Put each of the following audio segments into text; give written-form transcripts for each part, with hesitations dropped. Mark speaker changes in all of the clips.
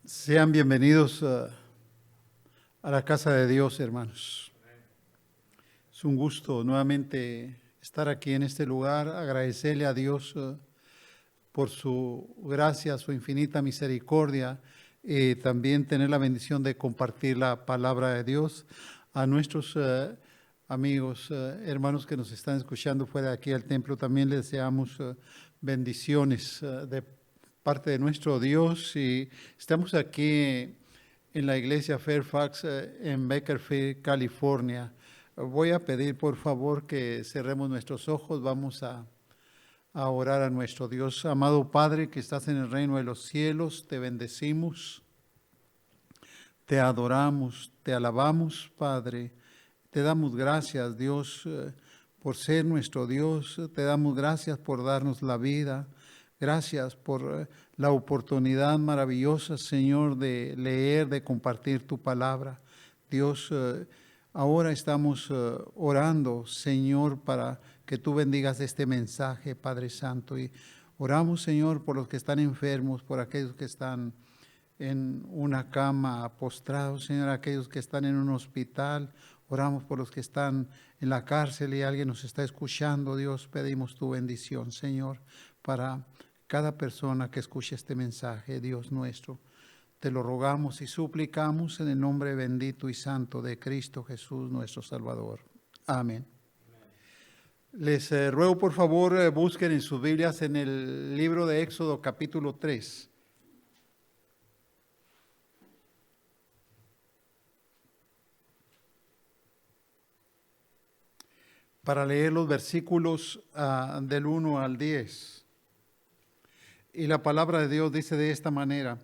Speaker 1: Sean bienvenidos a la casa de Dios, hermanos. Es un gusto nuevamente estar aquí en este lugar, agradecerle a Dios por su gracia, su infinita misericordia, y también tener la bendición de compartir la palabra de Dios a nuestros amigos, hermanos que nos están escuchando fuera de aquí al templo. También les deseamos bendiciones de parte de nuestro Dios, y estamos aquí en la iglesia Fairfax en Bakersfield, California. Voy a pedir por favor que cerremos nuestros ojos. Vamos a orar a nuestro Dios. Amado Padre que estás en el reino de los cielos, te bendecimos, te adoramos, te alabamos, Padre. Te damos gracias, Dios, por ser nuestro Dios. Te damos gracias por darnos la vida. Gracias por la oportunidad maravillosa, Señor, de leer, de compartir tu palabra. Dios, ahora estamos orando, Señor, para que tú bendigas este mensaje, Padre Santo. Y oramos, Señor, por los que están enfermos, por aquellos que están en una cama postrados, Señor, aquellos que están en un hospital. Oramos por los que están en la cárcel y alguien nos está escuchando. Dios, pedimos tu bendición, Señor, para cada persona que escuche este mensaje, Dios nuestro. Te lo rogamos y suplicamos en el nombre bendito y santo de Cristo Jesús, nuestro Salvador. Amén. Les ruego, por favor, busquen en sus Biblias en el libro de Éxodo, capítulo 3. Para leer los versículos del 1 al 10. Y la palabra de Dios dice de esta manera: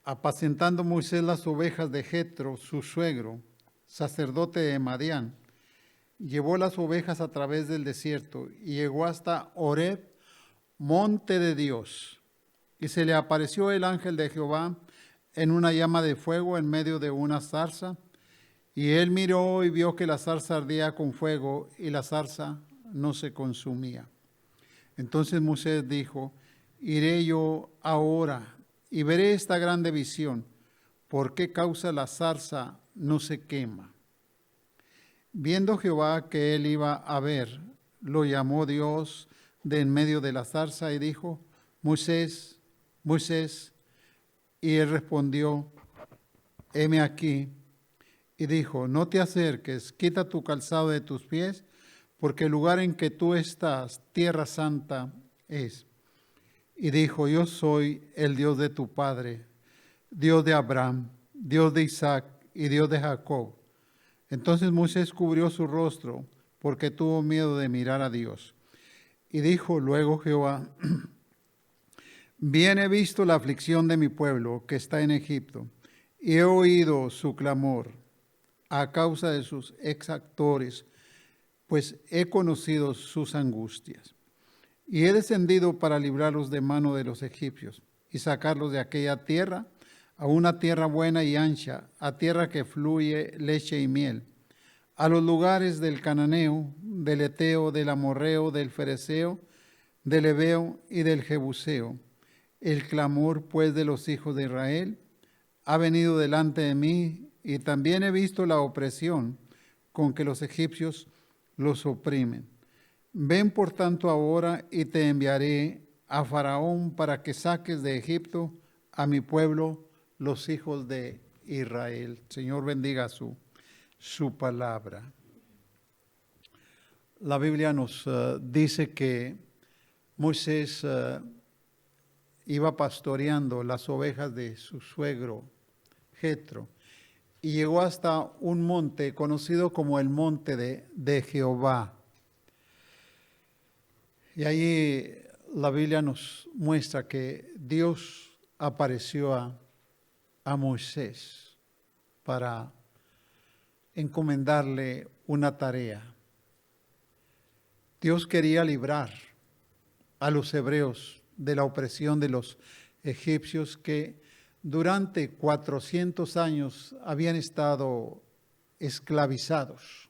Speaker 1: apacentando Moisés las ovejas de Jetro, su suegro, sacerdote de Madián, llevó las ovejas a través del desierto y llegó hasta Horeb, monte de Dios. Y se le apareció el ángel de Jehová en una llama de fuego en medio de una zarza. Y él miró y vio que la zarza ardía con fuego y la zarza no se consumía. Entonces Moisés dijo: iré yo ahora y veré esta grande visión. ¿Por qué causa la zarza no se quema? Viendo Jehová que él iba a ver, lo llamó Dios de en medio de la zarza y dijo: Moisés, Moisés. Y él respondió: heme aquí. Y dijo: no te acerques, quita tu calzado de tus pies, porque el lugar en que tú estás, tierra santa es. Y dijo: yo soy el Dios de tu padre, Dios de Abraham, Dios de Isaac y Dios de Jacob. Entonces Moisés cubrió su rostro, porque tuvo miedo de mirar a Dios. Y dijo luego Jehová: bien he visto la aflicción de mi pueblo que está en Egipto, y he oído su clamor a causa de sus exactores, pues he conocido sus angustias. Y he descendido para librarlos de mano de los egipcios y sacarlos de aquella tierra a una tierra buena y ancha, a tierra que fluye leche y miel, a los lugares del cananeo, del eteo, del amorreo, del fereceo, del heveo y del jebuseo. El clamor pues de los hijos de Israel ha venido delante de mí, y también he visto la opresión con que los egipcios los oprimen. Ven por tanto ahora y te enviaré a Faraón para que saques de Egipto a mi pueblo, los hijos de Israel. Señor, bendiga su palabra. La Biblia nos dice que Moisés iba pastoreando las ovejas de su suegro Jetro y llegó hasta un monte conocido como el monte de Jehová. Y ahí la Biblia nos muestra que Dios apareció a Moisés para encomendarle una tarea. Dios quería librar a los hebreos de la opresión de los egipcios que durante 400 años habían estado esclavizados.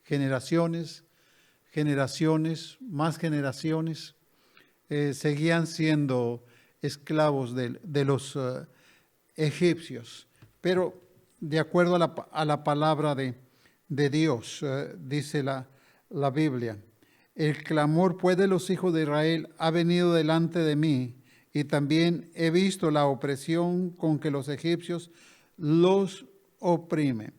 Speaker 1: Generaciones, más generaciones, seguían siendo esclavos de los egipcios. Pero de acuerdo a la palabra de Dios, dice la Biblia, el clamor pues de los hijos de Israel ha venido delante de mí, y también he visto la opresión con que los egipcios los oprimen.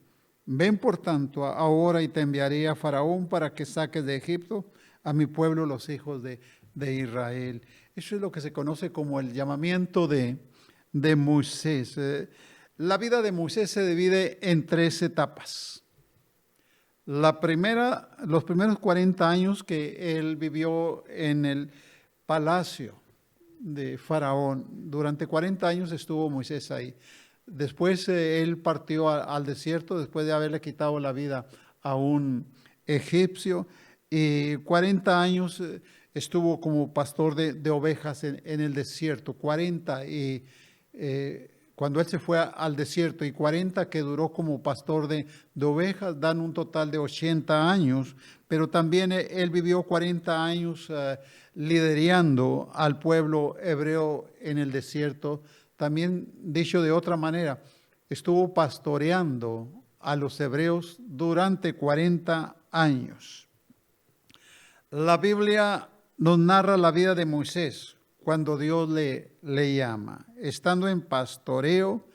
Speaker 1: Ven por tanto ahora y te enviaré a Faraón para que saques de Egipto a mi pueblo, los hijos de Israel. Eso es lo que se conoce como el llamamiento de Moisés. La vida de Moisés se divide en 3 etapas. La primera, los primeros 40 años que él vivió en el palacio de Faraón, durante 40 años estuvo Moisés ahí. Después él partió al desierto después de haberle quitado la vida a un egipcio, y 40 años estuvo como pastor de ovejas en el desierto, 40 y cuando él se fue al desierto, y 40 que duró como pastor de ovejas, dan un total de 80 años, pero también él vivió 40 años liderando al pueblo hebreo en el desierto. También, dicho de otra manera, estuvo pastoreando a los hebreos durante 40 años. La Biblia nos narra la vida de Moisés cuando Dios le llama, estando en pastoreo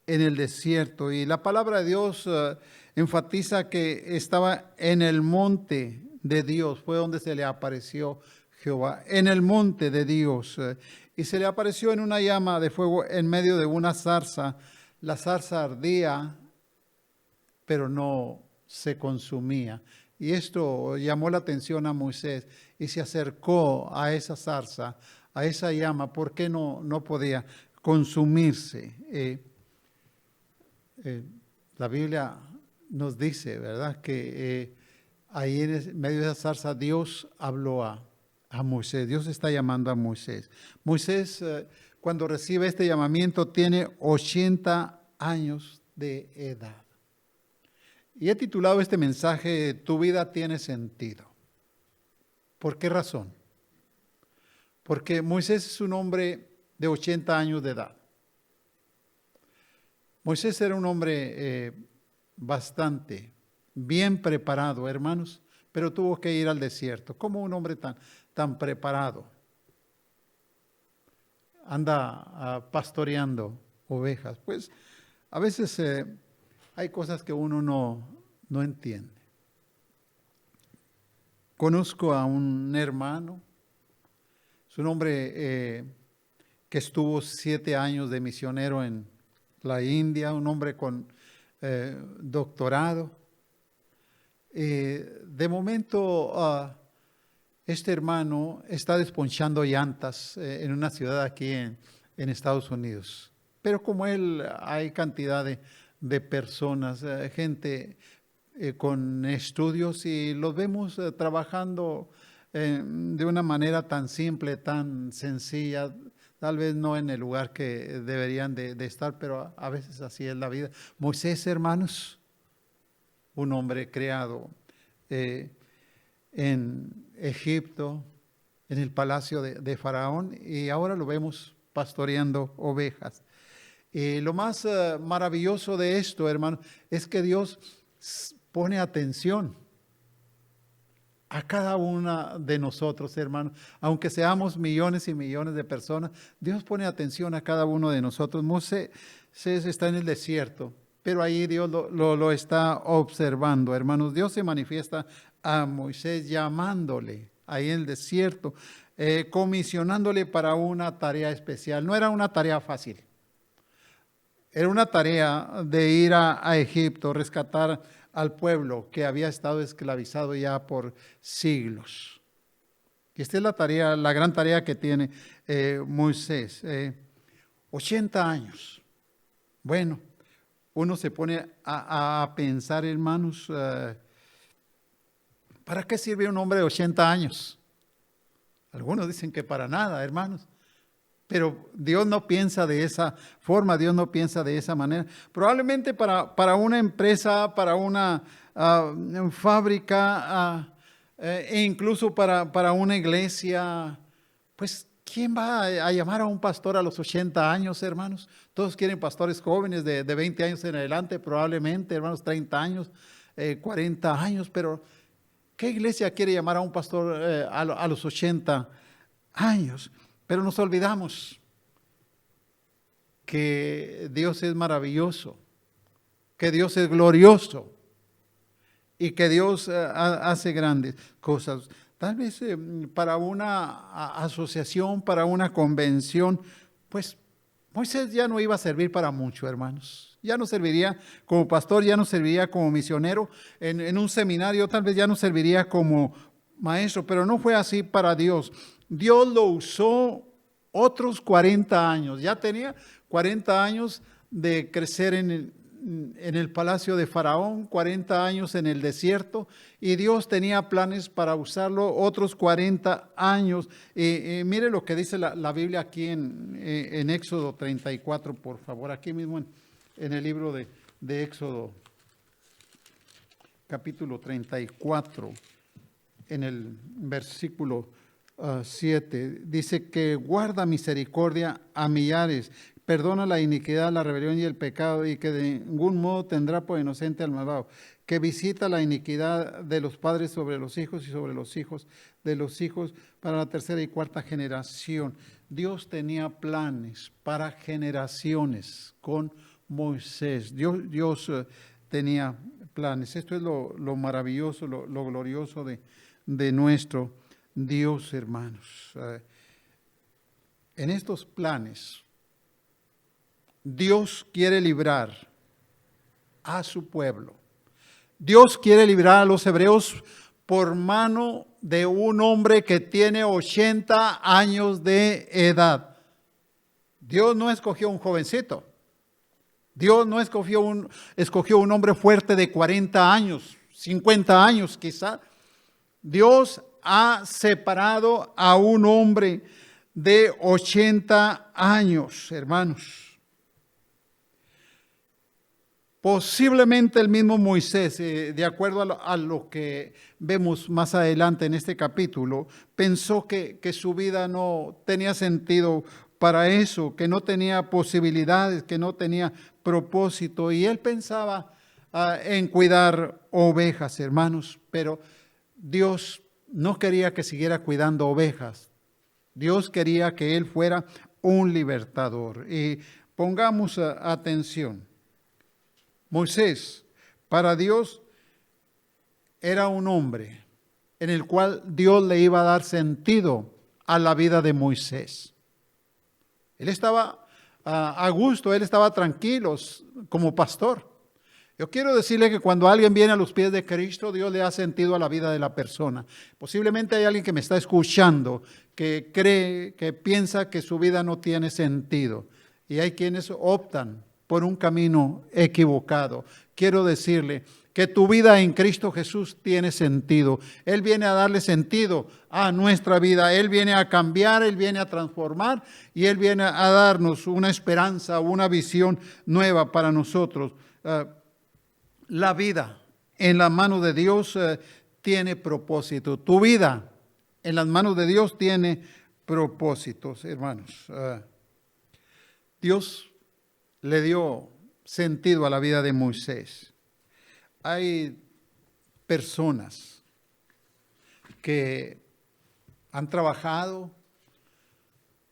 Speaker 1: en el desierto. Y la palabra de Dios enfatiza que estaba en el monte de Dios, fue donde se le apareció Jehová, en el monte de Dios. Y se le apareció en una llama de fuego en medio de una zarza. La zarza ardía, pero no se consumía. Y esto llamó la atención a Moisés y se acercó a esa zarza, a esa llama, porque no podía consumirse. La Biblia nos dice, ¿verdad?, que ahí en medio de esa zarza Dios habló a Moisés. Dios está llamando a Moisés. Moisés, cuando recibe este llamamiento, tiene 80 años de edad. Y he titulado este mensaje, Tu vida tiene sentido. ¿Por qué razón? Porque Moisés es un hombre de 80 años de edad. Moisés era un hombre bastante bien preparado, hermanos, pero tuvo que ir al desierto. ¿Cómo un hombre tan preparado anda pastoreando ovejas? Pues a veces hay cosas que uno no entiende. Conozco a un hermano, es un hombre que estuvo 7 años de misionero en la India, un hombre con doctorado. De momento, este hermano está desponchando llantas en una ciudad aquí en Estados Unidos. Pero como él, hay cantidad de personas, gente con estudios, y los vemos trabajando de una manera tan simple, tan sencilla, tal vez no en el lugar que deberían de estar, pero a veces así es la vida. Moisés, hermanos, un hombre creado en Egipto, en el palacio de Faraón, y ahora lo vemos pastoreando ovejas. Lo más maravilloso de esto, hermano, es que Dios pone atención a cada una de nosotros, hermano. Aunque seamos millones y millones de personas, Dios pone atención a cada uno de nosotros. Moisés está en el desierto, pero ahí Dios lo está observando, hermanos. Dios se manifiesta a Moisés llamándole ahí en el desierto, comisionándole para una tarea especial. No era una tarea fácil. Era una tarea de ir a Egipto, rescatar al pueblo que había estado esclavizado ya por siglos. Y esta es la tarea, la gran tarea que tiene Moisés. 80 años. Bueno, uno se pone a pensar, hermanos, ¿para qué sirve un hombre de 80 años? Algunos dicen que para nada, hermanos. Pero Dios no piensa de esa forma, Dios no piensa de esa manera. Probablemente para una empresa, para una fábrica, e incluso para una iglesia, pues ¿Quién va a llamar a un pastor a los 80 años, hermanos? Todos quieren pastores jóvenes de 20 años en adelante, probablemente, hermanos, 30 años, 40 años, pero ¿qué iglesia quiere llamar a un pastor a los 80 años? Pero nos olvidamos que Dios es maravilloso, que Dios es glorioso y que Dios hace grandes cosas. Tal vez para una asociación, para una convención, pues Moisés ya no iba a servir para mucho, hermanos. Ya no serviría como pastor, ya no serviría como misionero. En un seminario tal vez ya no serviría como maestro, pero no fue así para Dios. Dios lo usó otros 40 años. Ya tenía 40 años de crecer en el palacio de Faraón, 40 años en el desierto, y Dios tenía planes para usarlo otros 40 años. Mire lo que dice la Biblia aquí en Éxodo 34, por favor, aquí mismo en el libro de Éxodo, capítulo 34, en el versículo 7, dice que guarda misericordia a millares, perdona la iniquidad, la rebelión y el pecado, y que de ningún modo tendrá por inocente al malvado, que visita la iniquidad de los padres sobre los hijos y sobre los hijos de los hijos para la tercera y cuarta generación. Dios tenía planes para generaciones con Moisés. Dios tenía planes. Esto es lo maravilloso, lo glorioso de nuestro Dios, hermanos. En estos planes, Dios quiere librar a su pueblo. Dios quiere librar a los hebreos por mano de un hombre que tiene 80 años de edad. Dios no escogió un jovencito. Dios no escogió un hombre fuerte de 40 años, 50 años quizá. Dios ha separado a un hombre de 80 años, hermanos. Posiblemente el mismo Moisés, de acuerdo a lo que vemos más adelante en este capítulo, pensó que su vida no tenía sentido para eso, que no tenía posibilidades, que no tenía propósito. Y él pensaba en cuidar ovejas, hermanos, pero Dios no quería que siguiera cuidando ovejas. Dios quería que él fuera un libertador. Y pongamos atención. Moisés, para Dios, era un hombre en el cual Dios le iba a dar sentido a la vida de Moisés. Él estaba a gusto, él estaba tranquilo como pastor. Yo quiero decirle que cuando alguien viene a los pies de Cristo, Dios le da sentido a la vida de la persona. Posiblemente hay alguien que me está escuchando, que cree, que piensa que su vida no tiene sentido. Y hay quienes optan por un camino equivocado. Quiero decirle que tu vida en Cristo Jesús tiene sentido. Él viene a darle sentido a nuestra vida. Él viene a cambiar, Él viene a transformar y Él viene a darnos una esperanza, una visión nueva para nosotros. La vida en las manos de Dios tiene propósito. Tu vida en las manos de Dios tiene propósitos, hermanos. Dios le dio sentido a la vida de Moisés. Hay personas que han trabajado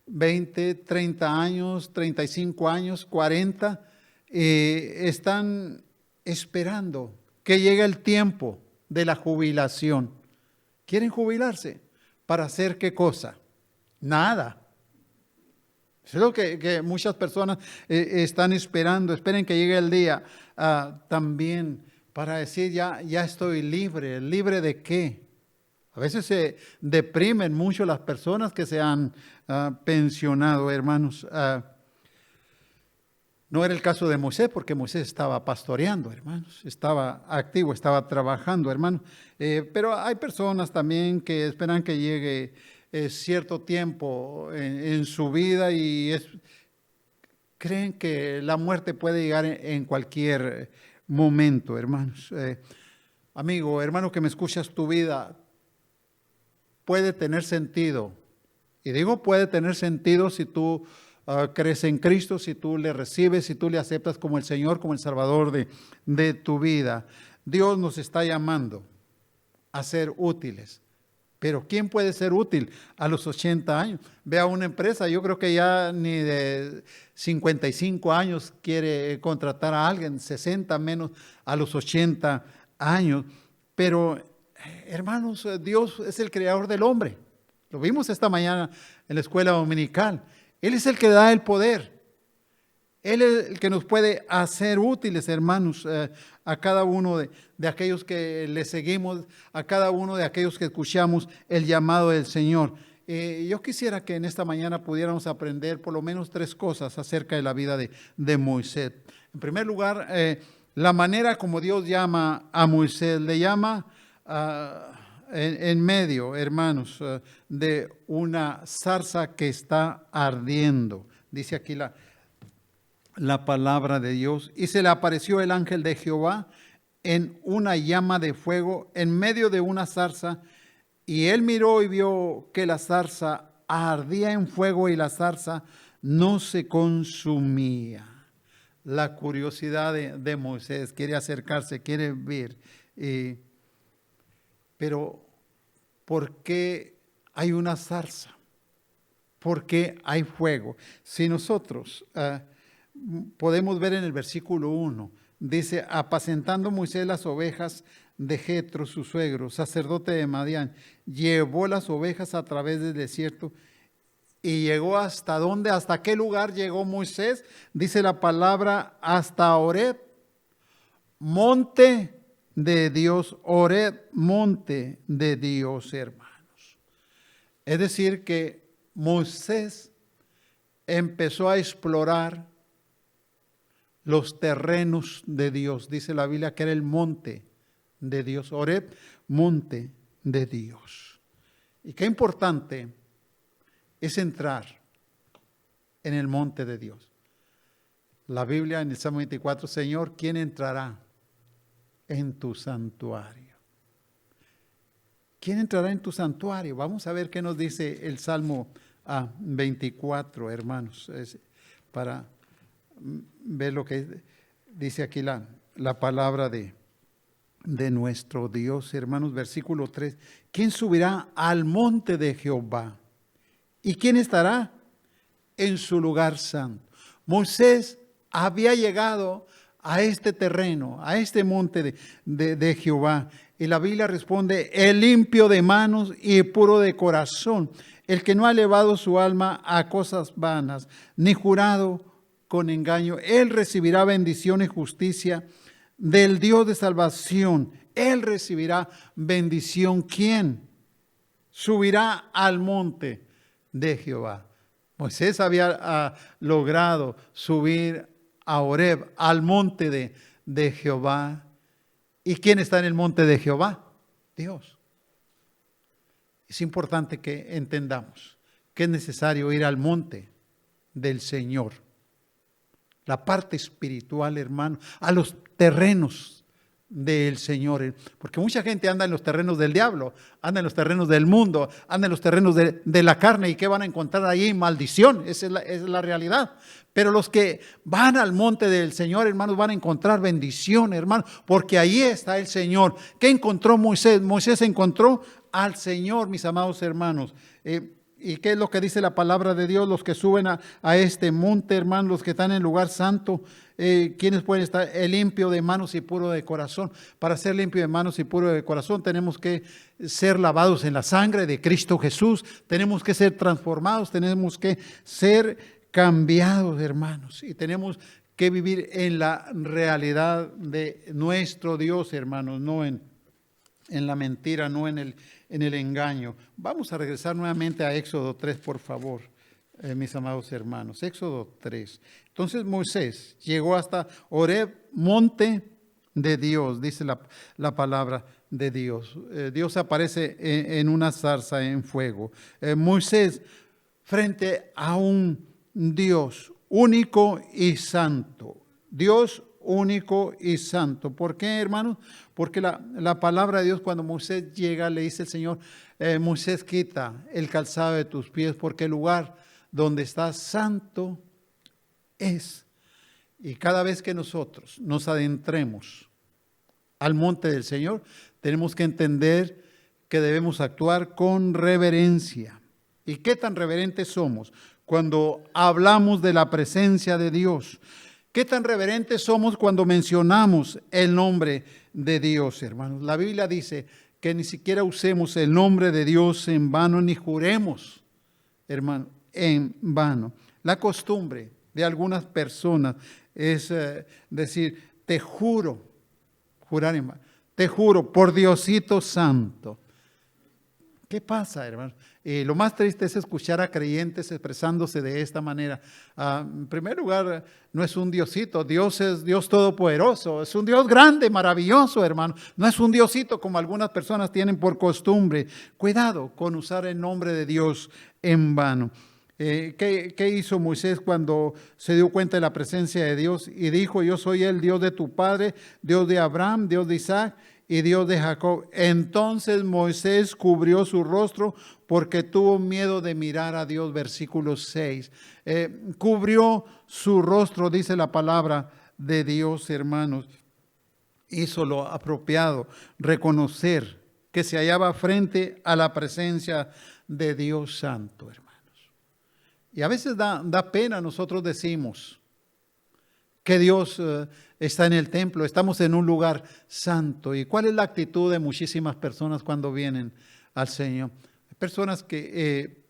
Speaker 1: 20, 30 años, 35 años, 40, están esperando que llegue el tiempo de la jubilación. ¿Quieren jubilarse? ¿Para hacer qué cosa? Nada. Eso es lo que muchas personas están esperando. Esperen que llegue el día también para decir ya estoy libre. ¿Libre de qué? A veces se deprimen mucho las personas que se han pensionado, hermanos. No era el caso de Moisés, porque Moisés estaba pastoreando, hermanos. Estaba activo, estaba trabajando, hermanos. Pero hay personas también que esperan que llegue cierto tiempo en su vida y creen que la muerte puede llegar en cualquier momento, hermanos. Amigo, hermano que me escuchas, tu vida puede tener sentido Y digo, puede tener sentido si tú crees en Cristo, si tú le recibes, si tú le aceptas como el Señor, como el Salvador de tu vida. Dios nos está llamando a ser útiles. Pero ¿quién puede ser útil a los 80 años? Ve a una empresa, yo creo que ya ni de 55 años quiere contratar a alguien, 60 menos a los 80 años. Pero, hermanos, Dios es el creador del hombre. Lo vimos esta mañana en la escuela dominical. Él es el que da el poder. Él es el que nos puede hacer útiles, hermanos, a cada uno de aquellos que le seguimos, a cada uno de aquellos que escuchamos el llamado del Señor. Yo quisiera que en esta mañana pudiéramos aprender por lo menos 3 cosas acerca de la vida de Moisés. En primer lugar, la manera como Dios llama a Moisés, le llama en medio, hermanos, de una zarza que está ardiendo. Dice aquí la palabra de Dios. Y se le apareció el ángel de Jehová en una llama de fuego en medio de una zarza. Y él miró y vio que la zarza ardía en fuego y la zarza no se consumía. La curiosidad de Moisés, quiere acercarse, quiere ver. Pero ¿por qué hay una zarza? ¿Por qué hay fuego? Si nosotros podemos ver en el versículo 1, dice, apacentando Moisés las ovejas de Jetro, su suegro, sacerdote de Madián, llevó las ovejas a través del desierto y llegó hasta dónde, hasta qué lugar llegó Moisés. Dice la palabra hasta Horeb, monte de Dios, Horeb, monte de Dios, hermanos. Es decir que Moisés empezó a explorar los terrenos de Dios. Dice la Biblia que era el monte de Dios. Horeb, monte de Dios. Y qué importante es entrar en el monte de Dios. La Biblia en el Salmo 24, Señor, ¿quién entrará en tu santuario? ¿Quién entrará en tu santuario? Vamos a ver qué nos dice el Salmo 24, hermanos, para ver lo que dice aquí la palabra de nuestro Dios, hermanos. Versículo 3. ¿Quién subirá al monte de Jehová? ¿Y quién estará en su lugar santo? Moisés había llegado a este terreno, a este monte de Jehová. Y la Biblia responde, el limpio de manos y puro de corazón, el que no ha elevado su alma a cosas vanas, ni jurado con engaño. Él recibirá bendición y justicia del Dios de salvación. Él recibirá bendición. ¿Quién? Subirá al monte de Jehová. Moisés había logrado subir a Horeb, al monte de Jehová. ¿Y quién está en el monte de Jehová? Dios. Es importante que entendamos que es necesario ir al monte del Señor. La parte espiritual, hermano, a los terrenos del Señor. Porque mucha gente anda en los terrenos del diablo, anda en los terrenos del mundo, anda en los terrenos de la carne. ¿Y qué van a encontrar ahí? Maldición, esa es la realidad. Pero los que van al monte del Señor, hermanos, van a encontrar bendición, hermano, porque ahí está el Señor. ¿Qué encontró Moisés? Moisés encontró al Señor, mis amados hermanos. ¿Y qué es lo que dice la palabra de Dios? Los que suben a este monte, hermanos, los que están en el lugar santo, ¿quiénes pueden estar? El limpio de manos y puro de corazón. Para ser limpio de manos y puro de corazón tenemos que ser lavados en la sangre de Cristo Jesús. Tenemos que ser transformados, tenemos que ser cambiados, hermanos. Y tenemos que vivir en la realidad de nuestro Dios, hermanos, no en la mentira, no en el engaño. Vamos a regresar nuevamente a Éxodo 3, por favor, mis amados hermanos. Éxodo 3. Entonces Moisés llegó hasta Horeb, monte de Dios, dice la palabra de Dios. Dios aparece en una zarza en fuego. Moisés frente a un Dios único y santo. Dios único y santo. ¿Por qué, hermanos? Porque la palabra de Dios, cuando Moisés llega, le dice el Señor, Moisés, quita el calzado de tus pies, porque el lugar donde estás santo es. Y cada vez que nosotros nos adentremos al monte del Señor, tenemos que entender que debemos actuar con reverencia. ¿Y qué tan reverentes somos cuando hablamos de la presencia de Dios? ¿Qué tan reverentes somos cuando mencionamos el nombre de Dios, hermanos? La Biblia dice que ni siquiera usemos el nombre de Dios en vano, ni juremos, hermano, en vano. La costumbre de algunas personas es decir, te juro, jurar en vano, te juro por Diosito Santo. ¿Qué pasa, hermano? Lo más triste es escuchar a creyentes expresándose de esta manera. En primer lugar, no es un Diosito, Dios es Dios todopoderoso, es un Dios grande, maravilloso, hermano. No es un Diosito como algunas personas tienen por costumbre. Cuidado con usar el nombre de Dios en vano. ¿Qué hizo Moisés cuando se dio cuenta de la presencia de Dios? Y dijo, yo soy el Dios de tu padre, Dios de Abraham, Dios de Isaac y Dios de Jacob. Entonces Moisés cubrió su rostro porque tuvo miedo de mirar a Dios. Versículo 6. Cubrió su rostro, dice la palabra de Dios, hermanos. Hizo lo apropiado, reconocer que se hallaba frente a la presencia de Dios Santo, hermanos. Y a veces da pena, nosotros decimos que Dios está en el templo, estamos en un lugar santo. ¿Y cuál es la actitud de muchísimas personas cuando vienen al Señor? Personas que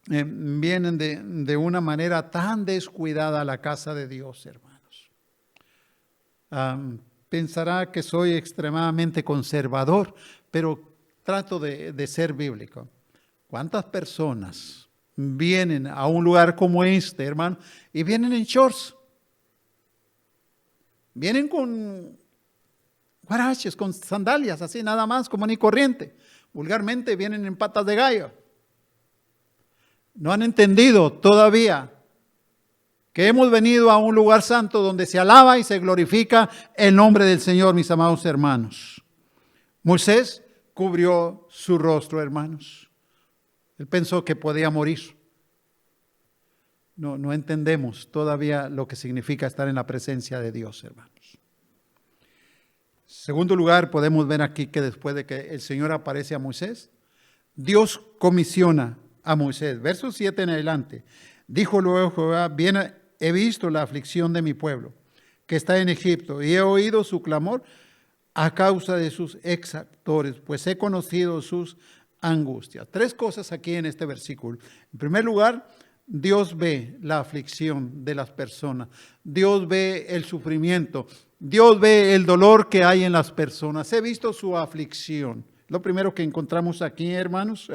Speaker 1: vienen de una manera tan descuidada a la casa de Dios, hermanos. Pensará que soy extremadamente conservador, pero trato de ser bíblico. ¿Cuántas personas vienen a un lugar como este, hermano, y vienen en shorts? Vienen con guaraches, con sandalias, así nada más, como ni corriente. Vulgarmente vienen en patas de gallo. No han entendido todavía que hemos venido a un lugar santo donde se alaba y se glorifica el nombre del Señor, mis amados hermanos. Moisés cubrió su rostro, hermanos. Él pensó que podía morir. No entendemos todavía lo que significa estar en la presencia de Dios, hermanos. Segundo lugar, podemos ver aquí que después de que el Señor aparece a Moisés, Dios comisiona a Moisés. Verso 7 en adelante. Dijo luego Jehová, bien he visto la aflicción de mi pueblo, que está en Egipto, y he oído su clamor a causa de sus exactores, pues he conocido sus angustia. Tres cosas aquí en este versículo. En primer lugar, Dios ve la aflicción de las personas. Dios ve el sufrimiento. Dios ve el dolor que hay en las personas. He visto su aflicción. Lo primero que encontramos aquí, hermanos,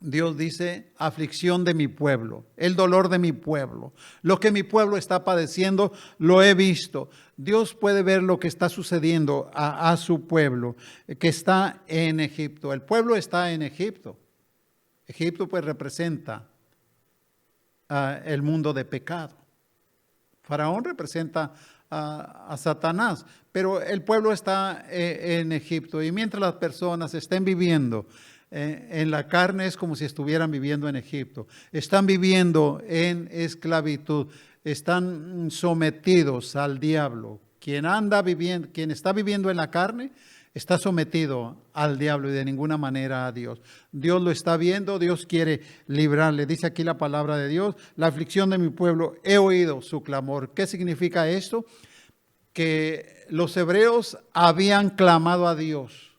Speaker 1: Dios dice, aflicción de mi pueblo, el dolor de mi pueblo. Lo que mi pueblo está padeciendo, lo he visto. Dios puede ver lo que está sucediendo a su pueblo, que está en Egipto. El pueblo está en Egipto. Egipto pues representa el mundo de pecado. Faraón representa a Satanás, pero el pueblo está en Egipto. Y mientras las personas estén viviendo en la carne, es como si estuvieran viviendo en Egipto. Están viviendo en esclavitud, están sometidos al diablo. Quien está viviendo en la carne, está sometido al diablo y de ninguna manera a Dios. Dios lo está viendo, Dios quiere librarle. Dice aquí la palabra de Dios, la aflicción de mi pueblo, he oído su clamor. ¿Qué significa esto? Que los hebreos habían clamado a Dios.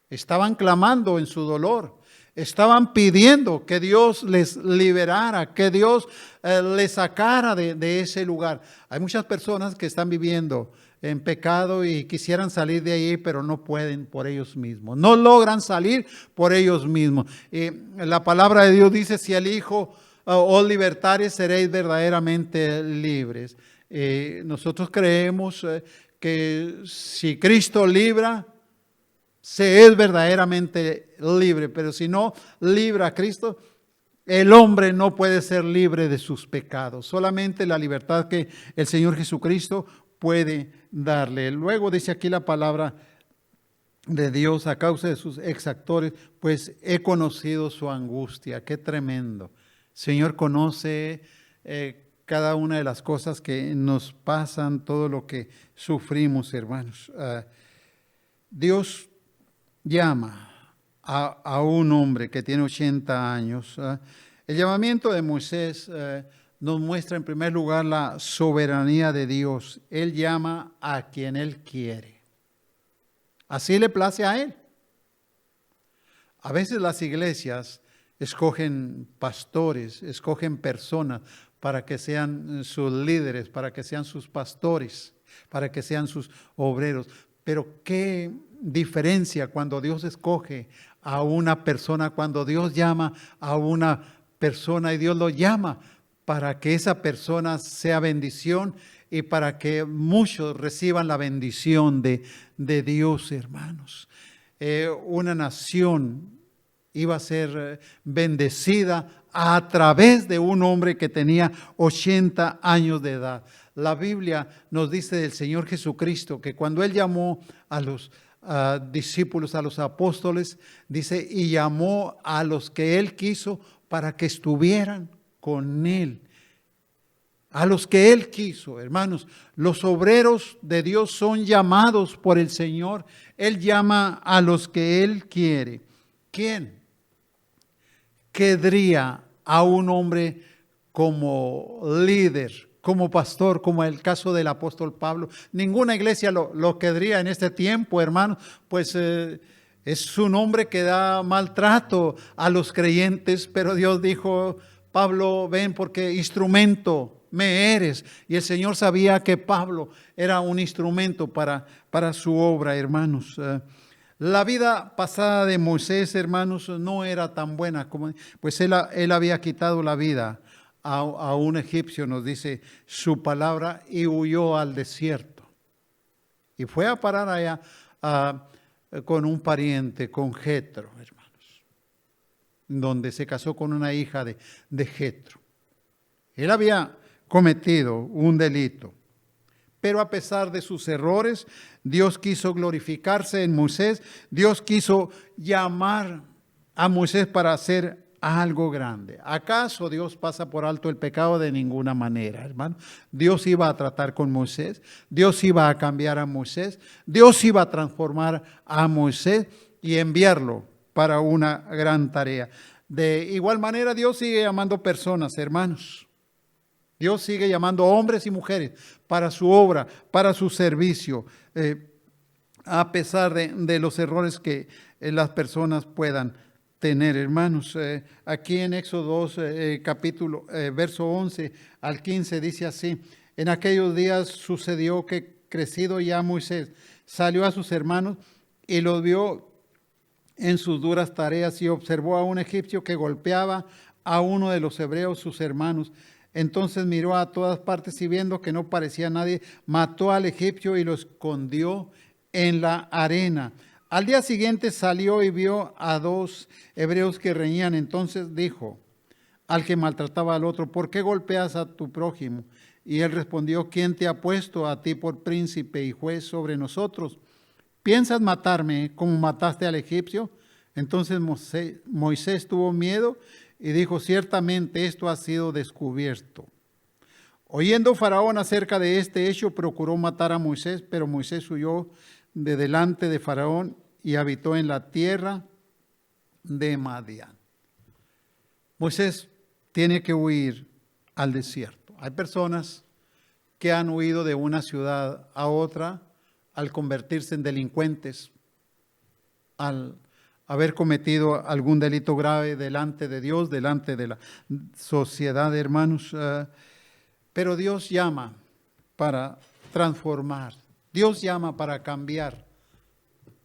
Speaker 1: Estaban clamando en su dolor. Estaban pidiendo que Dios les liberara, que Dios les sacara de ese lugar. Hay muchas personas que están viviendo en pecado y quisieran salir de ahí, pero no pueden por ellos mismos. No logran salir por ellos mismos. La palabra de Dios dice, si el Hijo os libertare, seréis verdaderamente libres. Nosotros creemos que si Cristo libra, se es verdaderamente libre, pero si no libra a Cristo, El hombre no puede ser libre de sus pecados. Solamente la libertad que el Señor Jesucristo puede darle. Luego dice aquí la palabra de Dios: a causa de sus exactores, pues he conocido su angustia. Qué tremendo. Señor conoce cada una de las cosas que nos pasan, todo lo que sufrimos, hermanos. Dios llama a un hombre que tiene 80 años. El llamamiento de Moisés nos muestra en primer lugar la soberanía de Dios. Él llama a quien Él quiere. Así le place a Él. A veces las iglesias escogen pastores, escogen personas para que sean sus líderes, para que sean sus pastores, para que sean sus obreros. Pero qué diferencia cuando Dios escoge a una persona, cuando Dios llama a una persona y Dios lo llama para que esa persona sea bendición y para que muchos reciban la bendición de Dios, hermanos. Una nación iba a ser bendecida a través de un hombre que tenía 80 años de edad. La Biblia nos dice del Señor Jesucristo que cuando Él llamó a los discípulos, a los apóstoles, dice, y llamó a los que Él quiso para que estuvieran con Él. A los que Él quiso, hermanos. Los obreros de Dios son llamados por el Señor. Él llama a los que Él quiere. ¿Quién querría a un hombre como líder, como pastor, como el caso del apóstol Pablo? Ninguna iglesia lo querría en este tiempo, hermano, pues es un hombre que da maltrato a los creyentes, pero Dios dijo: Pablo, ven porque instrumento me eres. Y el Señor sabía que Pablo era un instrumento para su obra, hermanos. La vida pasada de Moisés, hermanos, no era tan buena, pues él había quitado la vida a un egipcio, nos dice su palabra, y huyó al desierto. Y fue a parar allá con un pariente, con Jetro, hermanos, donde se casó con una hija de Jetro. Él había cometido un delito, pero a pesar de sus errores, Dios quiso glorificarse en Moisés. Dios quiso llamar a Moisés para hacer algo grande. ¿Acaso Dios pasa por alto el pecado? De ninguna manera, hermano. Dios iba a tratar con Moisés. Dios iba a cambiar a Moisés. Dios iba a transformar a Moisés y enviarlo para una gran tarea. De igual manera, Dios sigue llamando personas, hermanos. Dios sigue llamando hombres y mujeres para su obra, para su servicio, a pesar de los errores que las personas puedan tener, hermanos. Aquí en Éxodo 2, capítulo, verso 11 al 15, dice así: en aquellos días sucedió que, crecido ya Moisés, salió a sus hermanos y los vio en sus duras tareas, y observó a un egipcio que golpeaba a uno de los hebreos, sus hermanos. Entonces miró a todas partes y viendo que no parecía nadie, mató al egipcio y lo escondió en la arena. Al día siguiente salió y vio a dos hebreos que reñían. Entonces dijo al que maltrataba al otro: ¿por qué golpeas a tu prójimo? Y él respondió: ¿quién te ha puesto a ti por príncipe y juez sobre nosotros? ¿Piensas matarme como mataste al egipcio? Entonces Moisés tuvo miedo y dijo: ciertamente esto ha sido descubierto. Oyendo Faraón acerca de este hecho, procuró matar a Moisés, pero Moisés huyó de delante de Faraón y habitó en la tierra de Madián. Moisés tiene que huir al desierto. Hay personas que han huido de una ciudad a otra al convertirse en delincuentes, al haber cometido algún delito grave delante de Dios, delante de la sociedad, hermanos. Pero Dios llama para transformar. Dios llama para cambiar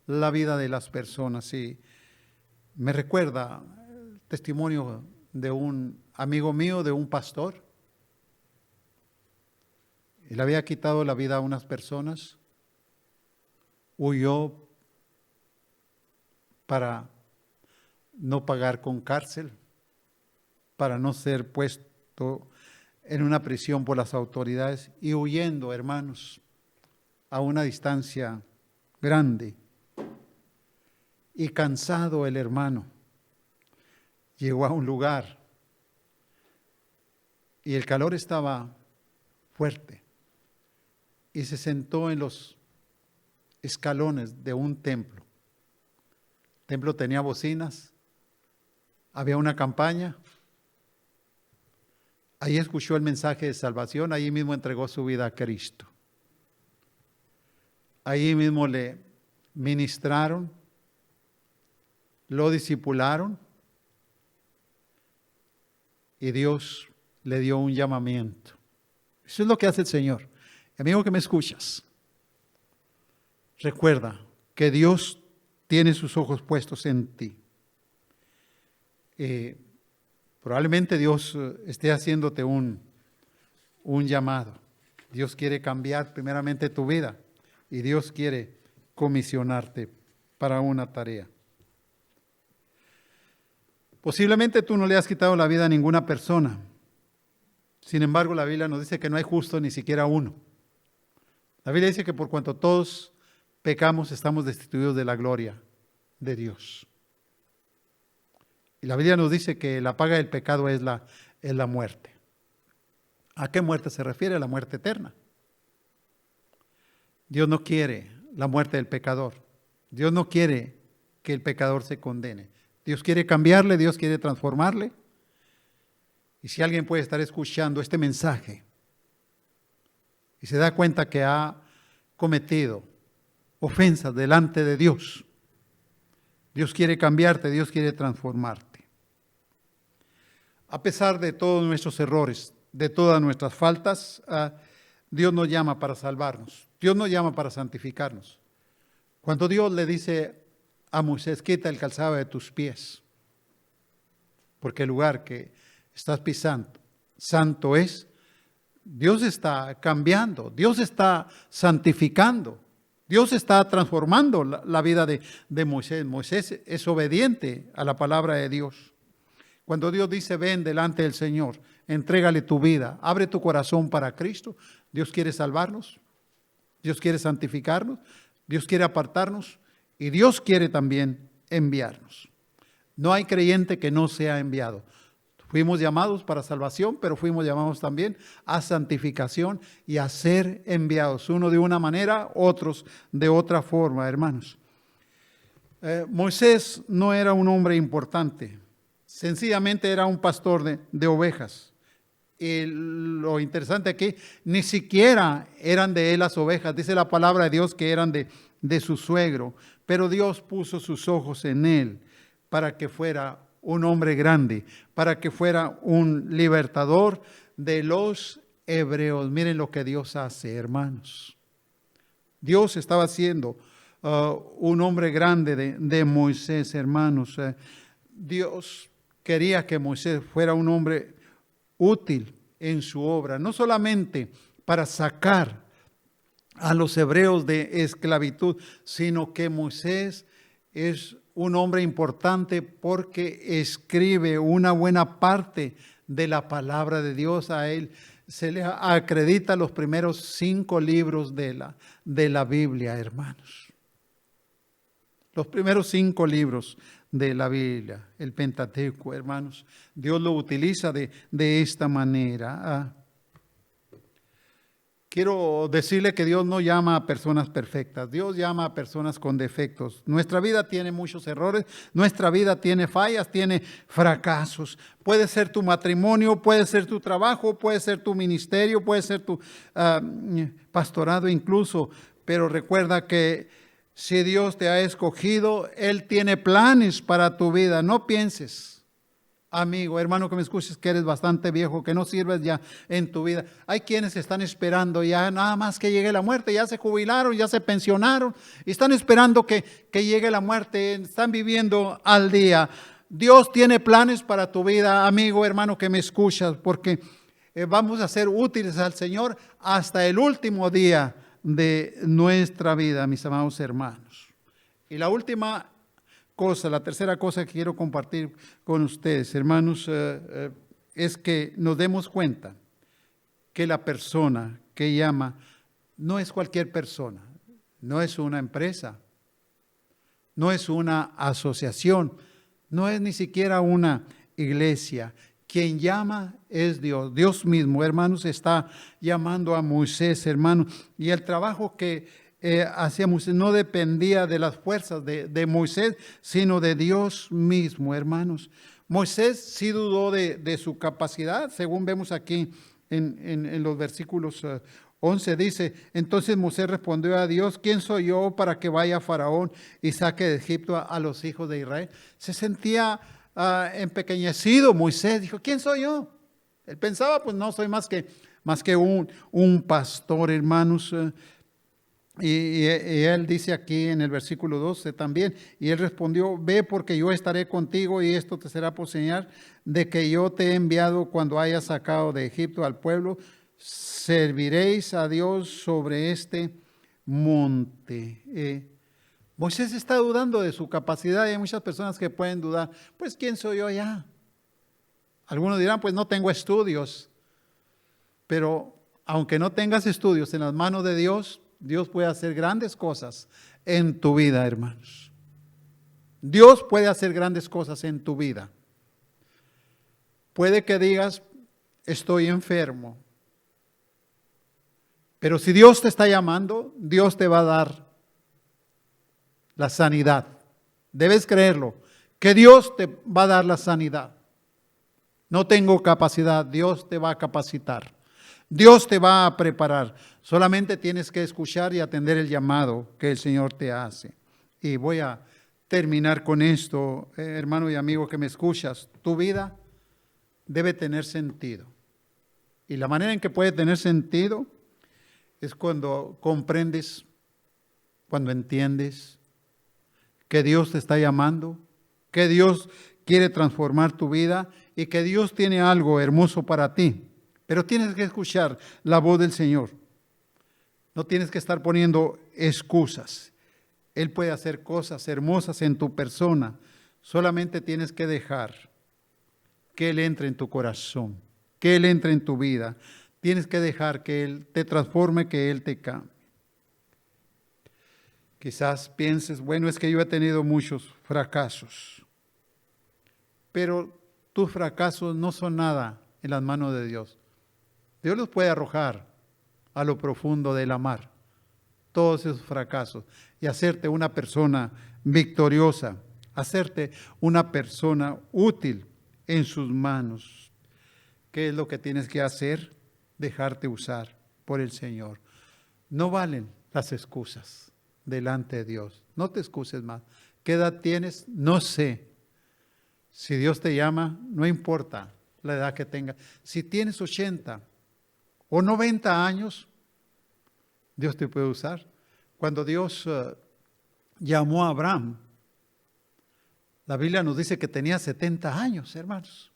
Speaker 1: la vida de las personas. Y me recuerda el testimonio de un amigo mío, de un pastor. Él había quitado la vida a unas personas, huyó para no pagar con cárcel. para no ser puesto en una prisión por las autoridades y huyendo, hermanos, a una distancia grande. Y cansado el hermano, llegó a un lugar y el calor estaba fuerte y se sentó en los escalones de un templo. El templo tenía bocinas, había una campaña. Ahí escuchó el mensaje de salvación, ahí mismo entregó su vida a Cristo. Ahí mismo le ministraron, lo discipularon y Dios le dio un llamamiento. Eso es lo que hace el Señor. Amigo que me escuchas, recuerda que Dios tiene sus ojos puestos en ti. Probablemente Dios esté haciéndote un llamado. Dios quiere cambiar primeramente tu vida y Dios quiere comisionarte para una tarea. Posiblemente tú no le has quitado la vida a ninguna persona. Sin embargo, la Biblia nos dice que no hay justo ni siquiera uno. La Biblia dice que por cuanto todos pecamos, estamos destituidos de la gloria de Dios. Y la Biblia nos dice que la paga del pecado es la muerte. ¿A qué muerte se refiere? A la muerte eterna. Dios no quiere la muerte del pecador. Dios no quiere que el pecador se condene. Dios quiere cambiarle, Dios quiere transformarle. Y si alguien puede estar escuchando este mensaje y se da cuenta que ha cometido ofensas delante de Dios, Dios quiere cambiarte, Dios quiere transformarte. A pesar de todos nuestros errores, de todas nuestras faltas, Dios nos llama para salvarnos. Dios nos llama para santificarnos. Cuando Dios le dice a Moisés, quita el calzado de tus pies, porque el lugar que estás pisando santo es, Dios está cambiando, Dios está santificando, Dios está transformando la vida de Moisés. Moisés es obediente a la palabra de Dios. Cuando Dios dice, ven delante del Señor, entrégale tu vida, abre tu corazón para Cristo, Dios quiere salvarnos, Dios quiere santificarnos, Dios quiere apartarnos y Dios quiere también enviarnos. No hay creyente que no sea enviado. Fuimos llamados para salvación, pero fuimos llamados también a santificación y a ser enviados. Uno de una manera, otros de otra forma, hermanos. Moisés no era un hombre importante. Sencillamente era un pastor de ovejas. Y lo interesante aquí, ni siquiera eran de él las ovejas. Dice la palabra de Dios que eran de su suegro. Pero Dios puso sus ojos en él para que fuera un hombre grande, para que fuera un libertador de los hebreos. Miren lo que Dios hace, hermanos. Dios estaba haciendo un hombre grande de Moisés, hermanos. Dios quería que Moisés fuera un hombre útil en su obra, no solamente para sacar a los hebreos de esclavitud, sino que Moisés es un hombre importante porque escribe una buena parte de la palabra de Dios. A él se le acredita los primeros 5 libros de la Biblia, hermanos. Los primeros 5 libros de la Biblia, el Pentateuco, hermanos. Dios lo utiliza de esta manera. Quiero decirle que Dios no llama a personas perfectas, Dios llama a personas con defectos. Nuestra vida tiene muchos errores, nuestra vida tiene fallas, tiene fracasos. Puede ser tu matrimonio, puede ser tu trabajo, puede ser tu ministerio, puede ser tu pastorado incluso. Pero recuerda que si Dios te ha escogido, Él tiene planes para tu vida. No pienses, amigo, hermano que me escuches, que eres bastante viejo, que no sirves ya en tu vida. Hay quienes están esperando ya nada más que llegue la muerte, ya se jubilaron, ya se pensionaron y están esperando que llegue la muerte, están viviendo al día. Dios tiene planes para tu vida, amigo, hermano que me escuchas, porque vamos a ser útiles al Señor hasta el último día de nuestra vida, mis amados hermanos. Y la última cosa, la tercera cosa que quiero compartir con ustedes, hermanos, es que nos demos cuenta que la persona que llama no es cualquier persona, no es una empresa, no es una asociación, no es ni siquiera una iglesia. Quien llama es Dios. Dios mismo, hermanos, está llamando a Moisés, hermanos. Y el trabajo que hacía Moisés no dependía de las fuerzas de Moisés, sino de Dios mismo, hermanos. Moisés sí dudó de su capacidad, según vemos aquí en los versículos 11 dice, entonces Moisés respondió a Dios, ¿quién soy yo para que vaya a Faraón y saque de Egipto a los hijos de Israel? Se sentía empequeñecido Moisés, dijo, ¿quién soy yo? Él pensaba, pues no soy más que un pastor, hermanos. Y él dice aquí en el versículo 12 también, y él respondió, ve porque yo estaré contigo y esto te será por señal de que yo te he enviado cuando hayas sacado de Egipto al pueblo, serviréis a Dios sobre este monte. Moisés está dudando de su capacidad y hay muchas personas que pueden dudar, pues ¿quién soy yo ya? Algunos dirán, pues no tengo estudios, pero aunque no tengas estudios en las manos de Dios, Dios puede hacer grandes cosas en tu vida, hermanos. Dios puede hacer grandes cosas en tu vida. Puede que digas, estoy enfermo. Pero si Dios te está llamando, Dios te va a dar la sanidad. Debes creerlo, que Dios te va a dar la sanidad. No tengo capacidad, Dios te va a capacitar. Dios te va a preparar. Solamente tienes que escuchar y atender el llamado que el Señor te hace. Y voy a terminar con esto, hermano y amigo que me escuchas. Tu vida debe tener sentido. Y la manera en que puede tener sentido es cuando comprendes, cuando entiendes que Dios te está llamando, que Dios quiere transformar tu vida y que Dios tiene algo hermoso para ti. Pero tienes que escuchar la voz del Señor. No tienes que estar poniendo excusas. Él puede hacer cosas hermosas en tu persona. Solamente tienes que dejar que Él entre en tu corazón, que Él entre en tu vida. Tienes que dejar que Él te transforme, que Él te cambie. Quizás pienses, bueno, es que yo he tenido muchos fracasos. Pero tus fracasos no son nada en las manos de Dios. Dios los puede arrojar a lo profundo de la mar, todos esos fracasos, y hacerte una persona victoriosa, hacerte una persona útil en sus manos. ¿Qué es lo que tienes que hacer? Dejarte usar por el Señor. No valen las excusas delante de Dios. No te excuses más. ¿Qué edad tienes? No sé. Si Dios te llama, no importa la edad que tengas. Si tienes 80 o 90 años, Dios te puede usar. Cuando Dios llamó a Abraham, la Biblia nos dice que tenía 70 años, hermanos.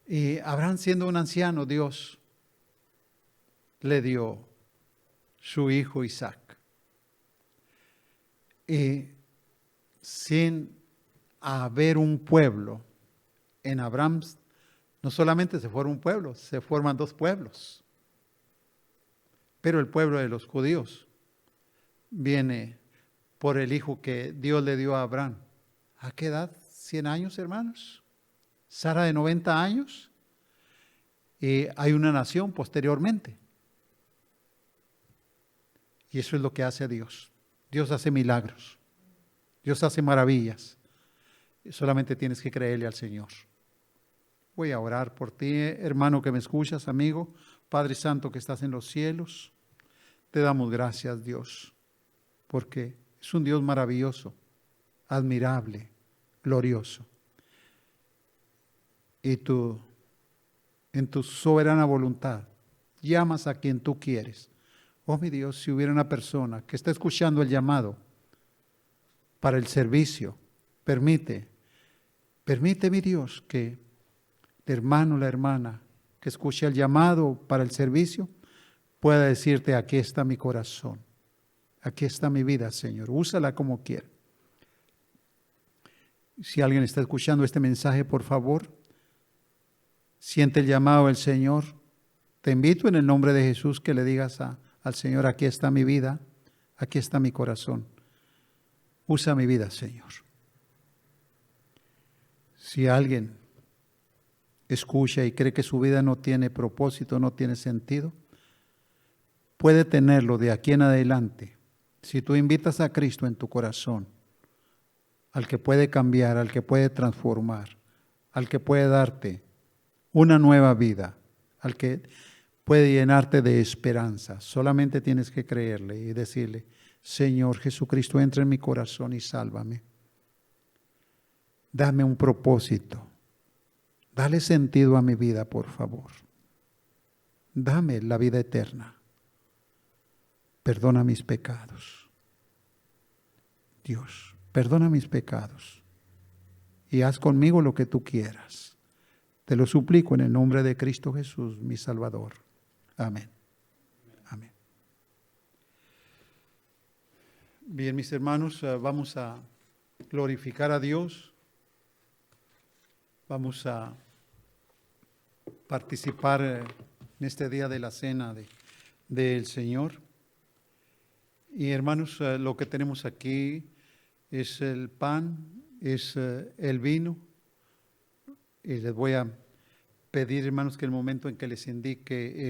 Speaker 1: Y Abraham, siendo un anciano, Dios le dio su hijo Isaac. Y sin haber un pueblo, en Abraham no solamente se forma un pueblo, se forman dos pueblos. Pero el pueblo de los judíos viene por el hijo que Dios le dio a Abraham. ¿A qué edad? 100 años, hermanos. Sara de 90 años. Y hay una nación posteriormente. Y eso es lo que hace Dios. Dios hace milagros. Dios hace maravillas. Y solamente tienes que creerle al Señor. Voy a orar por ti, hermano que me escuchas, amigo. Padre Santo que estás en los cielos. Te damos gracias, Dios, porque es un Dios maravilloso, admirable, glorioso. Y tú, en tu soberana voluntad, llamas a quien tú quieres. Oh, mi Dios, si hubiera una persona que está escuchando el llamado para el servicio, permite, mi Dios, que el hermano, la hermana que escuche el llamado para el servicio, pueda decirte, aquí está mi corazón, aquí está mi vida, Señor, úsala como quieras. Si alguien está escuchando este mensaje, por favor, Siente el llamado del Señor. Te invito en el nombre de Jesús que le digas al Señor, aquí está mi vida, aquí está mi corazón. Usa mi vida, Señor. Si alguien escucha y cree que su vida no tiene propósito, no tiene sentido, puede tenerlo de aquí en adelante. Si tú invitas a Cristo en tu corazón, al que puede cambiar, al que puede transformar, al que puede darte una nueva vida, al que puede llenarte de esperanza, solamente tienes que creerle y decirle, Señor Jesucristo, entra en mi corazón y sálvame. Dame un propósito. Dale sentido a mi vida, por favor. Dame la vida eterna. Perdona mis pecados. Dios, perdona mis pecados. Y haz conmigo lo que tú quieras. Te lo suplico en el nombre de Cristo Jesús, mi Salvador. Amén. Amén. Bien, mis hermanos, vamos a glorificar a Dios. Vamos a participar en este día de la cena del Señor. Y hermanos, lo que tenemos aquí es el pan, es el vino. Y les voy a pedir, hermanos, que en el momento en que les indique